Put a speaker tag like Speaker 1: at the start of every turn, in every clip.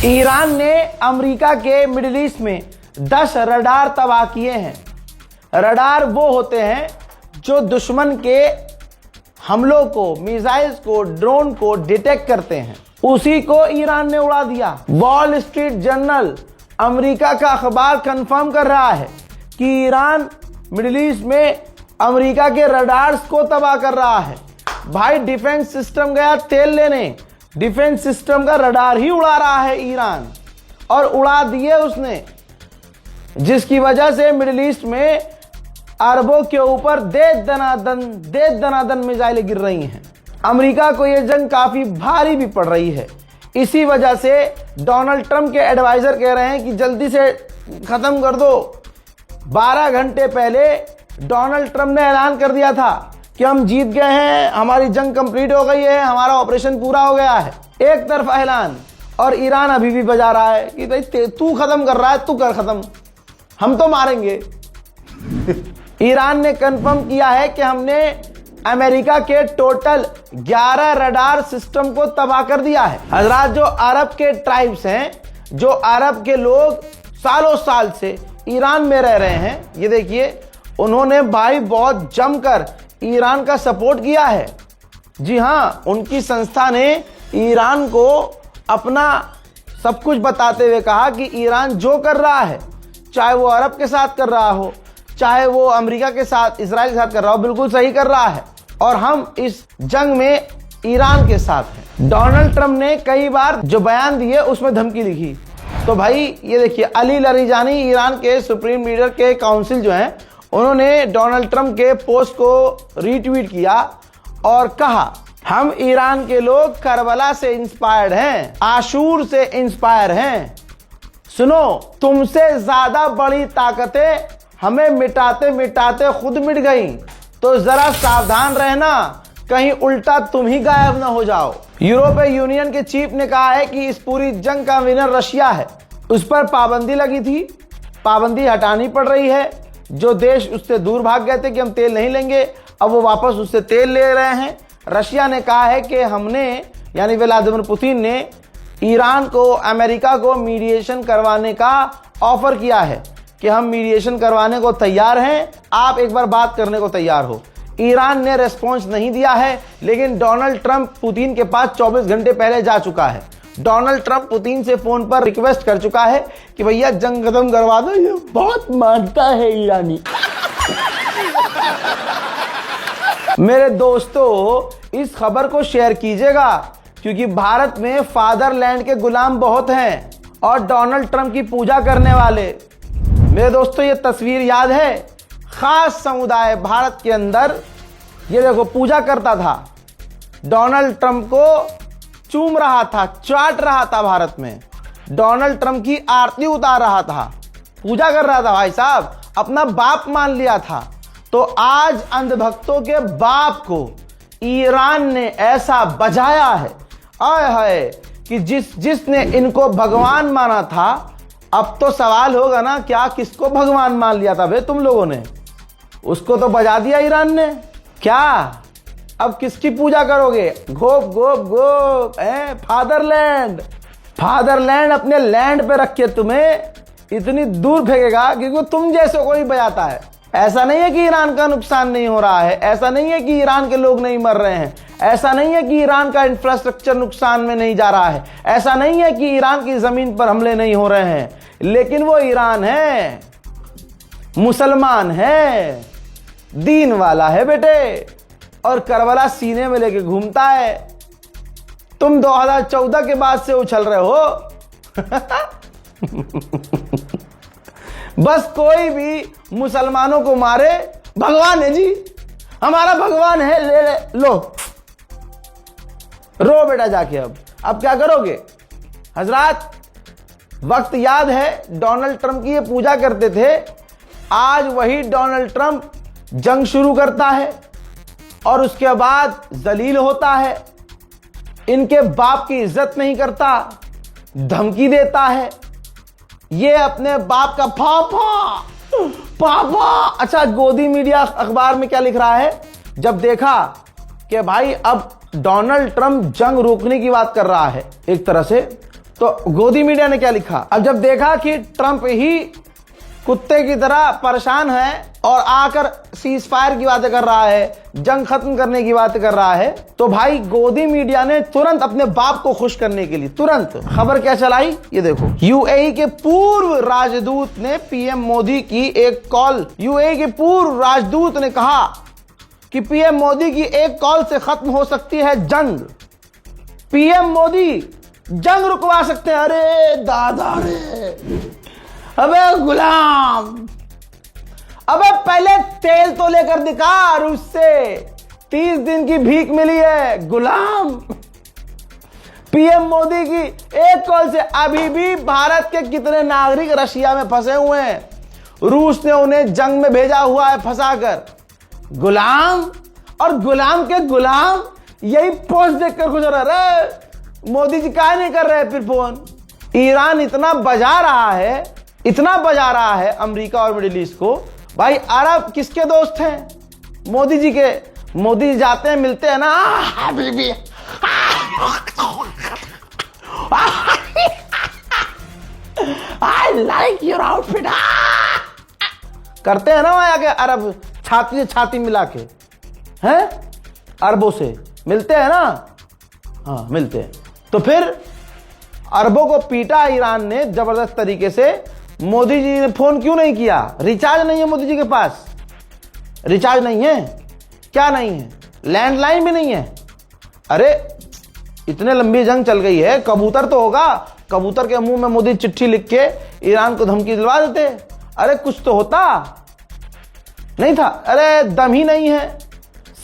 Speaker 1: Iran ने America के middle east में 10 रडार तबाह किए हैं। रडार वो होते हैं जो दुश्मन के हमलों को, मिसाइल्स को, ड्रोन को डिटेक्ट करते हैं। उसी को ईरान ने उड़ा दिया। वॉल स्ट्रीट जर्नल, अमेरिका का अखबार कंफर्म कर रहा है कि ईरान मिडिल ईस्ट में अमेरिका के रडार्स को तबाह कर रहा है। भाई डिफेंस सिस्टम गया तेल लेने, डिफेंस सिस्टम का रडार ही उड़ा रहा है ईरान, और उड़ा दिए उसने, जिसकी वजह से मिडिल ईस्ट में अरबों के ऊपर दे दनादन मिसाइलें गिर रही हैं। अमेरिका को यह जंग काफी भारी भी पड़ रही है। इसी वजह से डोनाल्ड ट्रंप के एडवाइजर कह रहे हैं कि जल्दी से खत्म कर दो। 12 घंटे पहले डोनाल्ड ट्रंप ने ऐलान कर दिया था कि हम जीत गए हैं, हमारी जंग कंप्लीट हो गई है, हमारा ऑपरेशन पूरा हो गया है। एक तरफा ऐलान, और ईरान अभी भी बजा रहा है कि भाई तू खत्म कर रहा है, तू कर खत्म, हम तो मारेंगे। ईरान ने कंफर्म किया है कि हमने अमेरिका के टोटल 11 रडार सिस्टम को तबाह कर दिया है। हजरात, जो अरब के ट्राइब्स हैं, जो अरब के लोग सालों साल से ईरान में रह रहे हैं, ये देखिए, उन्होंने भाई बहुत जमकर ईरान का सपोर्ट किया है। जी हाँ, उनकी संस्था ने ईरान को अपना सब कुछ बताते हुए कहा कि ईरान जो कर रहा है, चाहे वो अरब के साथ कर रहा हो, चाहे वो अमेरिका के साथ, इजराइल के साथ कर रहा हो, बिल्कुल सही कर रहा है, और हम इस जंग में ईरान के साथ हैं। डोनाल्ड ट्रंप ने कई बार जो बयान दिए उसमें धमकी लिखी। तो भाई ये देखिए, अली लरिजानी, ईरान के सुप्रीम लीडर के काउंसिल जो हैं, उन्होंने डोनाल्ड ट्रंप के पोस्ट को रीट्वीट किया और कहा, हम ईरान के लोग करबला से इंस्पायर्ड हैं, आशूर से इंस्पायर हैं। सुनो, तुमसे ज्यादा बड़ी ताकतें हमें मिटाते मिटाते खुद मिट गई, तो जरा सावधान रहना, कहीं उल्टा तुम ही गायब ना हो जाओ। यूरोपीय यूनियन के चीफ ने कहा है कि इस पूरी जंग का विनर रशिया है। उस पर पाबंदी लगी थी, पाबंदी हटानी पड़ रही है। जो देश उससे दूर भाग गए थे कि हम तेल नहीं लेंगे, अब वो वापस उससे तेल ले रहे हैं। रशिया ने कहा है कि हमने, यानी व्लादिमीर पुतिन ने ईरान को, अमेरिका को मीडिएशन करवाने का ऑफर किया है कि हम मीडिएशन करवाने को तैयार हैं, आप एक बार बात करने को तैयार हो। ईरान ने रेस्पॉन्स नहीं दिया है, लेकिन डोनाल्ड ट्रंप पुतिन के पास 24 घंटे पहले जा चुका है। डोनाल्ड ट्रंप पुतिन से फोन पर रिक्वेस्ट कर चुका है कि भैया जंग खत्म करवा दो, ये बहुत मानता है ईरानी। मेरे दोस्तों, इस खबर को शेयर कीजिएगा, क्योंकि भारत में फादरलैंड के गुलाम बहुत हैं और डोनाल्ड ट्रंप की पूजा करने वाले। मेरे दोस्तों, ये तस्वीर याद है? खास समुदाय भारत के अंदर, ये देखो, पूजा करता था, डोनाल्ड ट्रंप को चूम रहा था, चाट रहा था। भारत में डोनाल्ड ट्रंप की आरती उतार रहा था, पूजा कर रहा था। भाई साहब, अपना बाप मान लिया था। तो आज अंधभक्तों के बाप को ईरान ने ऐसा बजाया है, आय हाय, कि जिसने इनको भगवान माना था, अब तो सवाल होगा ना, क्या किसको भगवान मान लिया था बे तुम लोगों ने? उसको तो बजा दिया ईरान ने। क्या अब किसकी पूजा करोगे? गोप गोप गोप, फादरलैंड। फादरलैंड अपने लैंड पे रख के तुम्हें इतनी दूर फेंकेगा क्योंकि तुम जैसे कोई बजाता है। ऐसा नहीं है कि ईरान का नुकसान नहीं हो रहा है, ऐसा नहीं है कि ईरान के लोग नहीं मर रहे हैं, ऐसा नहीं है कि ईरान का इंफ्रास्ट्रक्चर नुकसान में नहीं जा रहा है, ऐसा नहीं है कि ईरान की जमीन पर हमले नहीं हो रहे हैं, लेकिन वो ईरान है, मुसलमान है, दीन वाला है बेटे, और करबला सीने में लेके घूमता है। तुम 2014 के बाद से उछल रहे हो। बस कोई भी मुसलमानों को मारे, भगवान है जी, हमारा भगवान है, ले लो, रो बेटा जाके। अब क्या करोगे? हजरात, वक्त याद है डोनाल्ड ट्रंप की ये पूजा करते थे, आज वही डोनाल्ड ट्रंप जंग शुरू करता है और उसके बाद जलील होता है, इनके बाप की इज्जत नहीं करता, धमकी देता है। ये अपने बाप का पापा। अच्छा, गोदी मीडिया अखबार में क्या लिख रहा है? जब देखा कि भाई अब डोनाल्ड ट्रंप जंग रोकने की बात कर रहा है एक तरह से, तो गोदी मीडिया ने क्या लिखा, अब जब देखा कि ट्रंप ही कुत्ते की तरह परेशान है और आकर सीज फायर की बातें कर रहा है, जंग खत्म करने की बातें कर रहा है, तो भाई गोदी मीडिया ने तुरंत अपने बाप को खुश करने के लिए तुरंत खबर क्या चलाई, ये देखो। यूएई के पूर्व राजदूत ने पीएम मोदी की एक कॉल, यूएई के पूर्व राजदूत ने कहा कि पीएम मोदी की एक कॉल से खत्म हो सकती है जंग। पीएम मोदी जंग रुकवा सकते हैं। अरे दादा रे, अबे गुलाम, अबे पहले तेल तो लेकर दिखा रूस से, 30 दिन की भीख मिली है गुलाम। पीएम मोदी की एक कॉल से अभी भी भारत के कितने नागरिक रशिया में फंसे हुए हैं, रूस ने उन्हें जंग में भेजा हुआ है फंसाकर। गुलाम और गुलाम के गुलाम यही पोस्ट देखकर गुजर रहे। मोदी जी काहे नहीं कर रहे फिर फोन। ईरान इतना बजा रहा है अमेरिका और मिडिल ईस्ट को। भाई अरब किसके दोस्त हैं? मोदी जी के। मोदी जी जाते हैं, मिलते हैं ना, Habibi I like your outfit करते हैं ना वहां आके अरब, छाती से छाती मिला के, हैं अरबों से मिलते हैं ना। हाँ मिलते हैं। तो फिर अरबों को पीटा ईरान ने जबरदस्त तरीके से। मोदी जी ने फोन क्यों नहीं किया? रिचार्ज नहीं है मोदी जी के पास। रिचार्ज नहीं है, क्या नहीं है, लैंडलाइन भी नहीं है। अरे इतने लंबी जंग चल गई है, कबूतर तो होगा। कबूतर के मुंह में मोदी चिट्ठी लिख के ईरान को धमकी दिलवा देते। अरे कुछ तो होता, नहीं था। अरे दम ही नहीं है,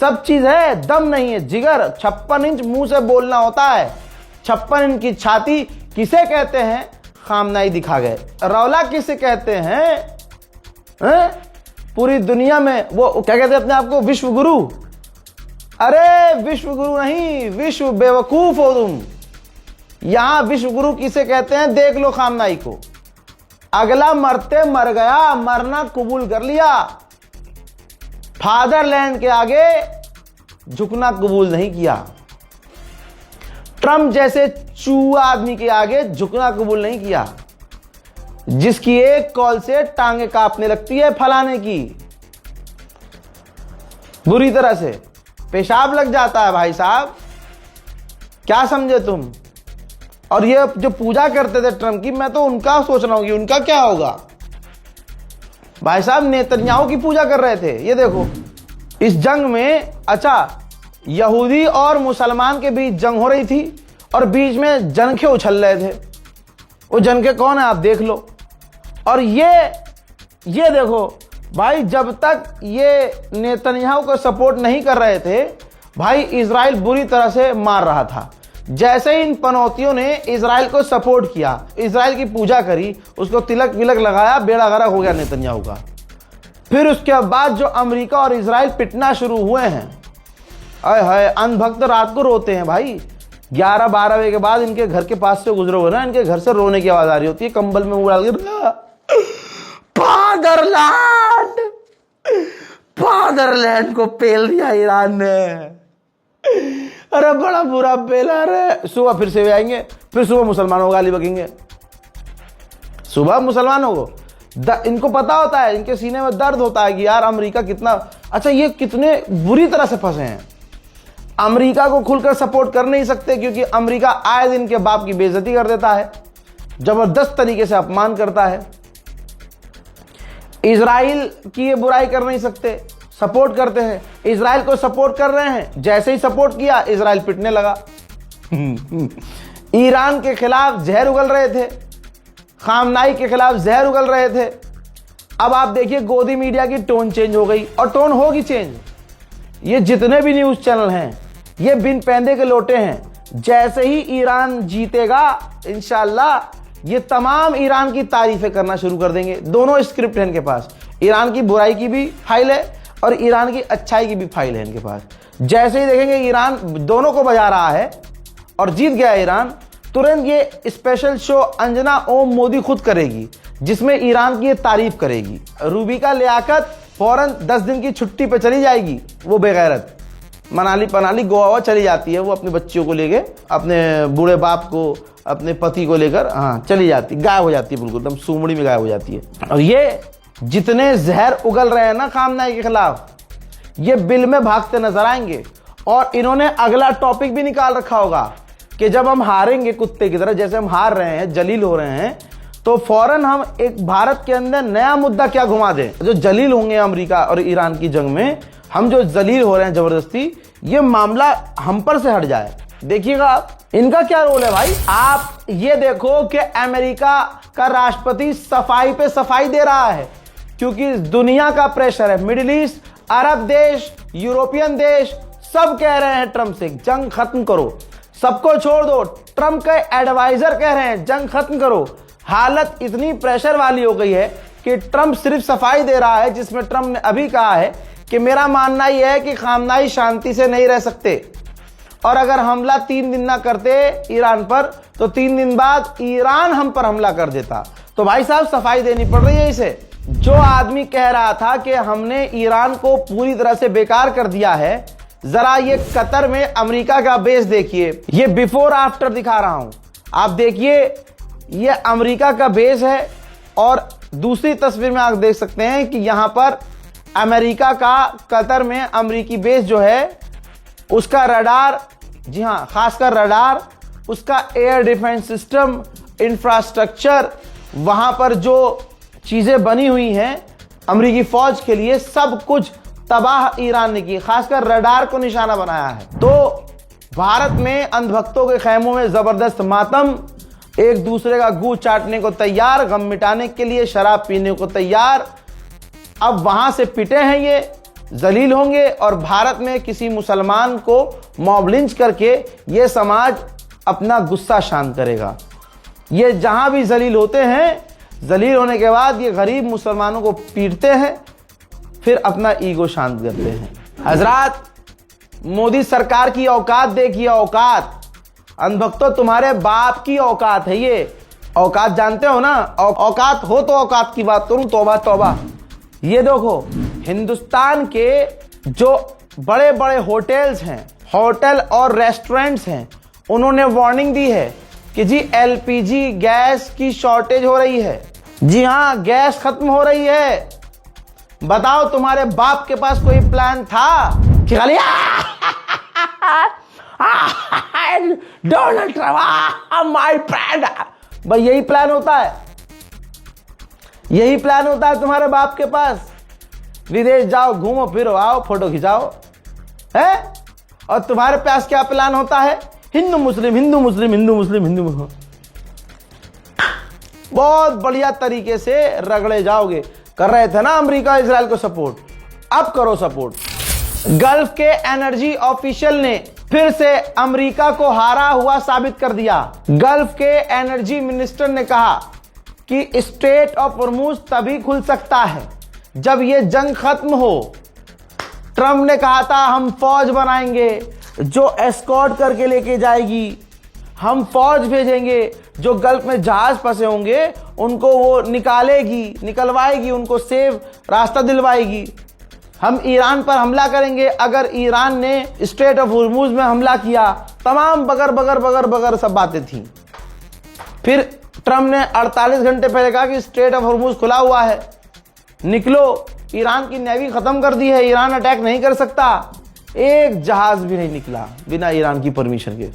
Speaker 1: सब चीज है, दम नहीं है, जिगर। 56 इंच मुंह से बोलना होता है। 56 इंच की छाती किसे कहते हैं? खामनाई दिखा गए। रौला किसे कहते हैं? पूरी दुनिया में वो क्या कहते हैं अपने आप को? विश्व गुरु। अरे विश्व गुरु नहीं, विश्व बेवकूफ हो तुम। यहां विश्व गुरु किसे कहते हैं? देख लो खामनाई को। अगला मरते मर गया, मरना कबूल कर लिया। फादरलैंड के आगे झुकना कबूल नहीं किया। ट्रंप जैसे चूहा आदमी के आगे झुकना कबूल नहीं किया, जिसकी एक कॉल से टांगे कांपने लगती है, फलाने की बुरी तरह से पेशाब लग जाता है। भाई साहब क्या समझे तुम? और ये जो पूजा करते थे ट्रंप की, मैं तो उनका सोच रहा हूं कि उनका क्या होगा। भाई साहब नेतन्याहू की पूजा कर रहे थे। ये देखो इस जंग में, अच्छा यहूदी और मुसलमान के बीच जंग हो रही थी और बीच में जनखे उछल रहे थे। वो जनखे कौन है आप देख लो। और ये देखो भाई, जब तक ये नेतन्याहू को सपोर्ट नहीं कर रहे थे, भाई इजराइल बुरी तरह से मार रहा था। जैसे ही इन पनौतियों ने इजराइल को सपोर्ट किया, इजराइल की पूजा करी, उसको तिलक विलक लगाया, बेड़ा गर्क हो गया नेतन्याहू का। फिर उसके बाद जो अमेरिका और इजराइल पिटना शुरू हुए हैं, अय हाय, अंधभक्त रात को रोते हैं भाई। 11-12 बजे के बाद इनके घर के पास से गुजरोगे ना, इनके घर से रोने की आवाज आ रही होती है, कंबल में मुंह डाल के। फादरलैंड को पेल दिया ईरान ने। अरे बड़ा बुरा पेला रे। सुबह फिर से वे आएंगे, फिर सुबह मुसलमानों को गाली बकेंगे। सुबह मुसलमानों को इनको पता होता है, इनके सीने में दर्द होता है कि यार अमेरिका कितना, अच्छा ये कितने बुरी तरह से फंसे हैं। अमेरिका को खुलकर सपोर्ट कर नहीं सकते क्योंकि अमेरिका आए दिन के बाप की बेइज्जती कर देता है, जबरदस्त तरीके से अपमान करता है। इजराइल की ये बुराई कर नहीं सकते, सपोर्ट करते हैं। इजराइल को सपोर्ट कर रहे हैं, जैसे ही सपोर्ट किया इजराइल पिटने लगा। ईरान के खिलाफ जहर उगल रहे थे, खामनाई के खिलाफ जहर उगल रहे थे। अब आप देखिए गोदी मीडिया की टोन चेंज हो गई, और टोन होगी चेंज। ये जितने भी न्यूज चैनल हैं ये बिन पैंदे के लोटे हैं। जैसे ही ईरान जीतेगा इंशाल्लाह, ये तमाम ईरान की तारीफें करना शुरू कर देंगे। दोनों स्क्रिप्ट है इनके पास, ईरान की बुराई की भी फाइल है और ईरान की अच्छाई की भी फाइल है इनके पास। जैसे ही देखेंगे ईरान दोनों को बजा रहा है और जीत गया ईरान, तुरंत ये स्पेशल शो अंजना ओम मोदी खुद करेगी, जिसमें ईरान की ये तारीफ करेगी। रूबिका लियाकत फौरन 10 दिन की छुट्टी पे चली जाएगी, वो बेगैरत। मनाली पनाली गोवा चली जाती है, वो अपने बच्चियों को लेके, अपने बूढ़े बाप को, अपने पति को लेकर, हाँ चली जाती, गायब हो जाती है, बिल्कुल एकदम सूमड़ी में गायब हो जाती है। और ये जितने जहर उगल रहे हैं ना खामनाई के खिलाफ, ये बिल में भागते नजर आएंगे। और इन्होंने अगला टॉपिक भी निकाल रखा होगा कि जब हम हारेंगे कुत्ते की तरह, जैसे हम हार रहे हैं, जलील हो रहे हैं, तो फौरन हम एक भारत के अंदर नया मुद्दा क्या घुमा दें। जो जलील होंगे अमेरिका और ईरान की जंग में, हम जो जलील हो रहे हैं जबरदस्ती, ये मामला हम पर से हट जाए। देखिएगा आप, इनका क्या रोल है भाई। आप ये देखो कि अमेरिका का राष्ट्रपति सफाई पे सफाई दे रहा है, क्योंकि दुनिया का प्रेशर है। मिडिल ईस्ट, अरब देश, यूरोपियन देश सब कह रहे हैं ट्रंप से जंग खत्म करो, सबको छोड़ दो। ट्रंप के एडवाइजर कह रहे हैं जंग खत्म करो। हालत इतनी प्रेशर वाली हो गई है कि ट्रंप सिर्फ सफाई दे रहा है, जिसमें ट्रंप ने अभी कहा है कि मेरा मानना यह है कि खामनाई शांति से नहीं रह सकते, और अगर हमला 3 दिन ना करते ईरान पर, तो 3 दिन बाद ईरान हम पर हमला कर देता। तो भाई साहब सफाई देनी पड़ रही है इसे। जो आदमी कह रहा था कि हमने ईरान को पूरी तरह से बेकार कर दिया है, जरा ये कतर में अमेरिका का बेस देखिए। ये बिफोर आफ्टर दिखा रहा हूं, आप देखिए, ये अमेरिका का बेस है। और दूसरी तस्वीर में आप देख सकते हैं कि यहां पर अमेरिका का कतर में अमेरिकी बेस जो है, उसका रडार, जी हां खासकर रडार, उसका एयर डिफेंस सिस्टम, इंफ्रास्ट्रक्चर, वहां पर जो चीजें बनी हुई हैं अमेरिकी फौज के लिए, सब कुछ तबाह ईरान ने की, खासकर रडार को निशाना बनाया है। तो भारत में अंधभक्तों के खेमों में जबरदस्त मातम, एक दूसरे का गू चाटने को तैयार, गम मिटाने के लिए शराब पीने को तैयार। अब वहां से पिटे हैं ये, जलील होंगे, और भारत में किसी मुसलमान को मॉब लिंच करके ये समाज अपना गुस्सा शांत करेगा। ये जहां भी जलील होते हैं, जलील होने के बाद ये गरीब मुसलमानों को पीटते हैं, फिर अपना ईगो शांत करते हैं। हजरात, मोदी सरकार की औकात देखिए, औकात। अंधभक्तों, तुम्हारे बाप की औकात है ये। औकात जानते हो ना, औकात हो तो औकात की बात करूं, तौबा तौबा। ये देखो, हिंदुस्तान के जो बड़े बड़े होटल्स हैं, होटल और रेस्टोरेंट्स हैं, उन्होंने वार्निंग दी है कि जी एलपीजी गैस की शॉर्टेज हो रही है। जी हां, गैस खत्म हो रही है। बताओ, तुम्हारे बाप के पास कोई प्लान था कि खाली डोनाल्ड ट्रम्प माय फ्रेंड, भाई यही प्लान होता है? यही प्लान होता है तुम्हारे बाप के पास? विदेश जाओ, घूमो फिरो, आओ, फोटो खिंचाओ, है? और तुम्हारे पास क्या प्लान होता है? हिंदू मुस्लिम, हिंदू मुस्लिम, हिंदू मुस्लिम, हिंदू मुस्लिम। बहुत बढ़िया तरीके से रगड़े जाओगे। कर रहे थे ना अमेरिका इजराइल को सपोर्ट, अब करो सपोर्ट। गल्फ के एनर्जी ऑफिशियल ने फिर से अमेरिका को हारा हुआ साबित कर दिया। गल्फ के एनर्जी मिनिस्टर ने कहा कि स्ट्रेट ऑफ हॉर्मुज तभी खुल सकता है जब यह जंग खत्म हो। ट्रंप ने कहा था हम फौज बनाएंगे जो एस्कॉर्ट करके लेके जाएगी, हम फौज भेजेंगे जो गल्फ में जहाज फंसे होंगे उनको वो निकलवाएगी, उनको सेफ रास्ता दिलवाएगी। हम ईरान पर हमला करेंगे अगर ईरान ने स्ट्रेट ऑफ हॉर्मुज में हमला किया। तमाम बगर सब बातें थी। फिर ट्रंप ने 48 घंटे पहले कहा कि स्ट्रेट ऑफ हॉर्मुज खुला हुआ है, निकलो। ईरान की नेवी खत्म कर दी है, ईरान अटैक नहीं कर सकता। एक जहाज भी नहीं निकला बिना ईरान की परमिशन के।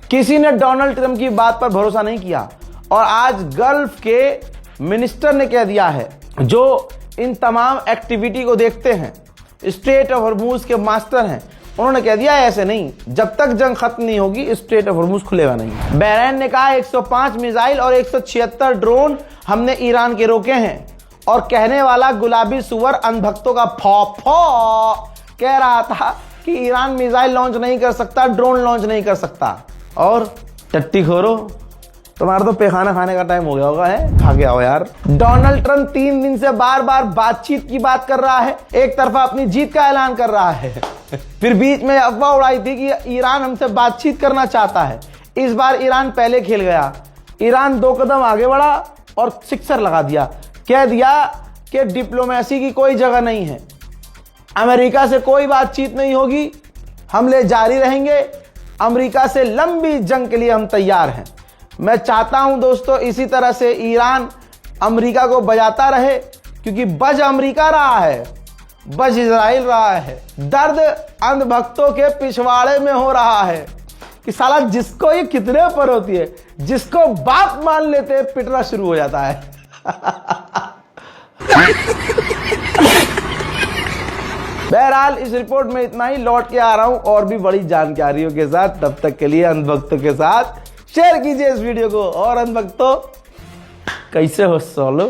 Speaker 1: किसी ने डोनाल्ड ट्रंप की बात पर भरोसा नहीं किया। और आज गल्फ के मिनिस्टर ने कह दिया है, जो इन तमाम एक्टिविटी को देखते हैं, स्ट्रेट ऑफ हॉर्मुज के मास्टर हैं, उन्होंने कह दिया ऐसे नहीं, जब तक जंग खत्म नहीं होगी स्ट्रेट ऑफ हॉर्मुज खुलेगा नहीं। बहरीन ने कहा 105 मिसाइल और 176 ड्रोन हमने ईरान के रोके हैं। और कहने वाला गुलाबी सुअर अंधभक्तों का फौ कह रहा था कि ईरान मिसाइल लॉन्च नहीं कर सकता, ड्रोन लॉन्च नहीं कर सकता। और टट्टी खोरो, तुम्हारा तो पैखाना खाने का टाइम हो गया होगा, है? खा के आओ यार। डोनाल्ड ट्रंप 3 दिन से बार बार बातचीत की बात कर रहा है, एक तरफा अपनी जीत का ऐलान कर रहा है। फिर बीच में अफवाह उड़ाई थी कि ईरान हमसे बातचीत करना चाहता है। इस बार ईरान पहले खेल गया। ईरान 2 कदम आगे बढ़ा और सिक्सर लगा दिया, कह दिया कि डिप्लोमेसी की कोई जगह नहीं है, अमेरिका से कोई बातचीत नहीं होगी, हमले जारी रहेंगे। अमेरिका से लंबी जंग के लिए हम तैयार हैं। मैं चाहता हूं दोस्तों इसी तरह से ईरान अमेरिका को बजाता रहे, क्योंकि बज अमेरिका रहा है, बज इजराइल रहा है। दर्द अंधभक्तों के पिछवाड़े में हो रहा है कि साला जिसको ये कितने पर होती है, जिसको बाप मान लेते हैं पिटना शुरू हो जाता है। बहरहाल इस रिपोर्ट में इतना ही। लौट के आ रहा हूं और भी बड़ी जानकारियों के साथ। तब तक के लिए अंधभक्तों के साथ शेयर कीजिए इस वीडियो को। और अंधभक्तों कैसे हो सोलो?